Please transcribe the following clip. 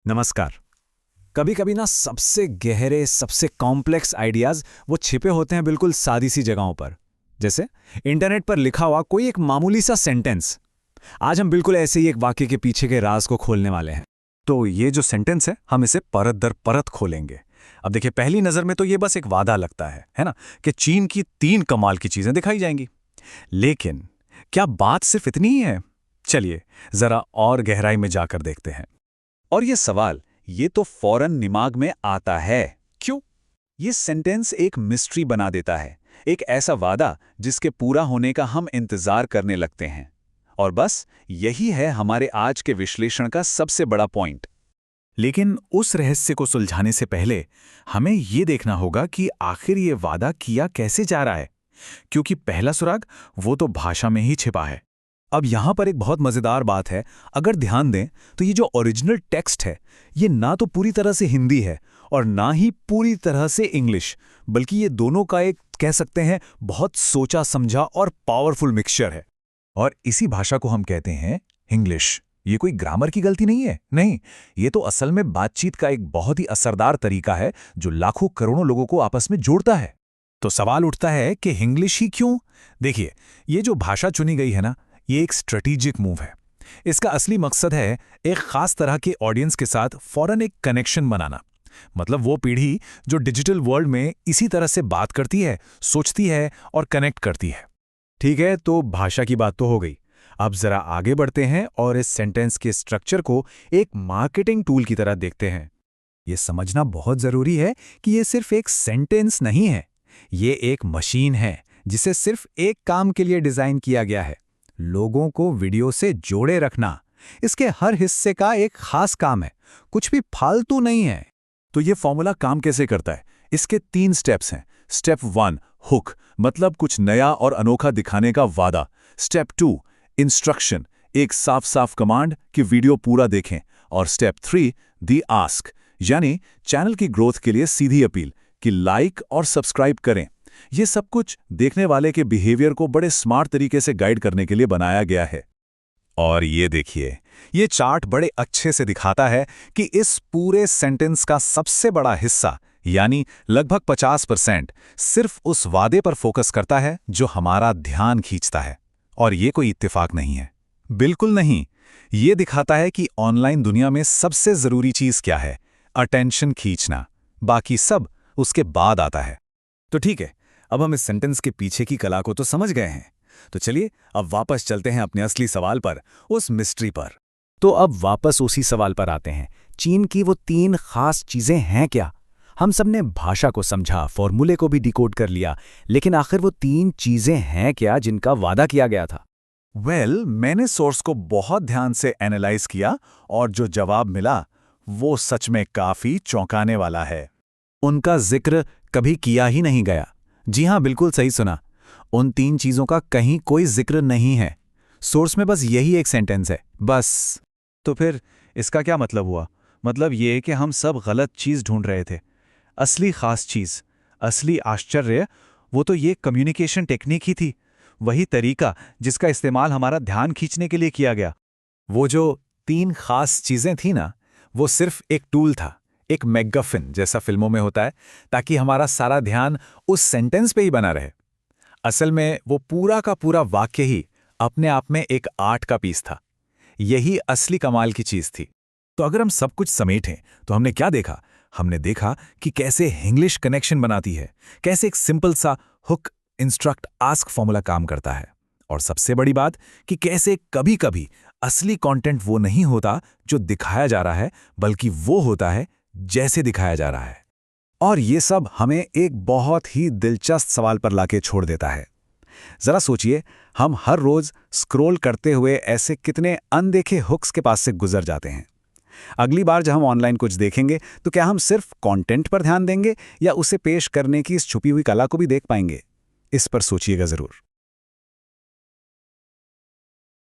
नमस्कार। कभी कभी ना सबसे गहरे सबसे कॉम्प्लेक्स आइडियाज वो छिपे होते हैं बिल्कुल सादी सी जगहों पर। जैसे इंटरनेट पर लिखा हुआ कोई एक मामूली सा सेंटेंस। आज हम बिल्कुल ऐसे ही एक वाक्य के पीछे के राज को खोलने वाले हैं। तो ये जो सेंटेंस है हम इसे परत दर परत खोलेंगे। अब देखिए, पहली नजर में तो ये बस एक वादा लगता है ना, कि चीन की 3 कमाल की चीजें दिखाई जाएंगी। लेकिन क्या बात सिर्फ इतनी ही है? चलिए जरा और गहराई में जाकर देखते हैं। और ये सवाल ये तो फौरन दिमाग में आता है। क्यों? ये सेंटेंस एक मिस्ट्री बना देता है, एक ऐसा वादा जिसके पूरा होने का हम इंतजार करने लगते हैं। और बस यही है हमारे आज के विश्लेषण का सबसे बड़ा पॉइंट। लेकिन उस रहस्य को सुलझाने से पहले हमें ये देखना होगा कि आखिर ये वादा किया कैसे जा रहा है, क्योंकि पहला सुराग वो तो भाषा में ही छिपा है। अब यहां पर एक बहुत मजेदार बात है। अगर ध्यान दें तो ये जो ओरिजिनल टेक्स्ट है ये ना तो पूरी तरह से हिंदी है और ना ही पूरी तरह से इंग्लिश, बल्कि ये दोनों का एक कह सकते हैं बहुत सोचा समझा और पावरफुल मिक्सचर है। और इसी भाषा को हम कहते हैं इंग्लिश। ये कोई ग्रामर की गलती नहीं है, नहीं, ये तो असल में बातचीत का एक बहुत ही असरदार तरीका है जो लाखों करोड़ों लोगों को आपस में जोड़ता है। तो सवाल उठता है कि इंग्लिश ही क्यों? देखिए, ये जो भाषा चुनी गई है ना, ये एक स्ट्रेटेजिक मूव है। इसका असली मकसद है एक खास तरह के ऑडियंस के साथ फौरन एक कनेक्शन बनाना। मतलब वो पीढ़ी जो डिजिटल वर्ल्ड में इसी तरह से बात करती है, सोचती है और कनेक्ट करती है। ठीक है, तो भाषा की बात तो हो गई। अब जरा आगे बढ़ते हैं और इस सेंटेंस के स्ट्रक्चर को एक मार्केटिंग टूल की तरह देखते हैं। ये समझना बहुत जरूरी है कि ये सिर्फ एक सेंटेंस नहीं है, ये एक मशीन है जिसे सिर्फ एक काम के लिए डिजाइन किया गया है, लोगों को वीडियो से जोड़े रखना। इसके हर हिस्से का एक खास काम है, कुछ भी फालतू नहीं है। तो ये फॉर्मूला काम कैसे करता है? इसके 3 स्टेप्स हैं। स्टेप 1 हुक, मतलब कुछ नया और अनोखा दिखाने का वादा। स्टेप 2 इंस्ट्रक्शन, एक साफ साफ कमांड कि वीडियो पूरा देखें। और स्टेप 3 दी आस्क, यानी चैनल की ग्रोथ के लिए सीधी अपील कि लाइक और सब्सक्राइब करें। ये सब कुछ देखने वाले के बिहेवियर को बड़े स्मार्ट तरीके से गाइड करने के लिए बनाया गया है। और ये देखिए, ये चार्ट बड़े अच्छे से दिखाता है कि इस पूरे सेंटेंस का सबसे बड़ा हिस्सा यानी लगभग 50% सिर्फ उस वादे पर फोकस करता है जो हमारा ध्यान खींचता है। और ये कोई इत्तेफाक नहीं है, बिल्कुल नहीं। ये दिखाता है कि ऑनलाइन दुनिया में सबसे जरूरी चीज क्या है, अटेंशन खींचना। बाकी सब उसके बाद आता है। तो ठीक है, अब हम इस सेंटेंस के पीछे की कला को तो समझ गए हैं। तो चलिए अब वापस चलते हैं अपने असली सवाल पर, उस मिस्ट्री पर। तो अब वापस उसी सवाल पर आते हैं, चीन की वो 3 खास चीजें हैं क्या? हम सबने भाषा को समझा, फॉर्मूले को भी डिकोड कर लिया, लेकिन आखिर वो 3 चीजें हैं क्या जिनका वादा किया गया था? मैंने सोर्स को बहुत ध्यान से एनालाइज किया और जो जवाब मिला वो सच में काफी चौंकाने वाला है। उनका जिक्र कभी किया ही नहीं गया। जी हाँ, बिल्कुल सही सुना। उन 3 चीजों का कहीं कोई जिक्र नहीं है। सोर्स में बस यही एक सेंटेंस है, बस। तो फिर इसका क्या मतलब हुआ? मतलब ये कि हम सब गलत चीज ढूंढ रहे थे। असली खास चीज, असली आश्चर्य, वो तो ये कम्युनिकेशन टेक्निक ही थी, वही तरीका जिसका इस्तेमाल हमारा ध्यान खींचने के लिए किया गया। वो जो 3 खास चीजें थी ना, वो सिर्फ एक टूल था, एक मैकगफिन जैसा फिल्मों में होता है, ताकि हमारा सारा ध्यान उस सेंटेंस पे ही बना रहे। असल में वो पूरा का पूरा वाक्य ही अपने आप में एक आर्ट का पीस था। यही असली कमाल की चीज थी। तो अगर हम सब कुछ समेटें तो हमने क्या देखा? हमने देखा कि कैसे इंग्लिश कनेक्शन बनाती है, कैसे एक सिंपल सा हुक इंस्ट्रक्ट आस्क फॉर्मूला काम करता है, और सबसे बड़ी बात कि कैसे कभी कभी असली कंटेंट वो नहीं होता जो दिखाया जा रहा है, बल्कि वो होता है जैसे दिखाया जा रहा है। और ये सब हमें एक बहुत ही दिलचस्प सवाल पर लाके छोड़ देता है। जरा सोचिए, हम हर रोज स्क्रॉल करते हुए ऐसे कितने अनदेखे हुक्स के पास से गुजर जाते हैं। अगली बार जब हम ऑनलाइन कुछ देखेंगे तो क्या हम सिर्फ कंटेंट पर ध्यान देंगे या उसे पेश करने की इस छुपी हुई कला को भी देख पाएंगे? इस पर सोचिएगा जरूर।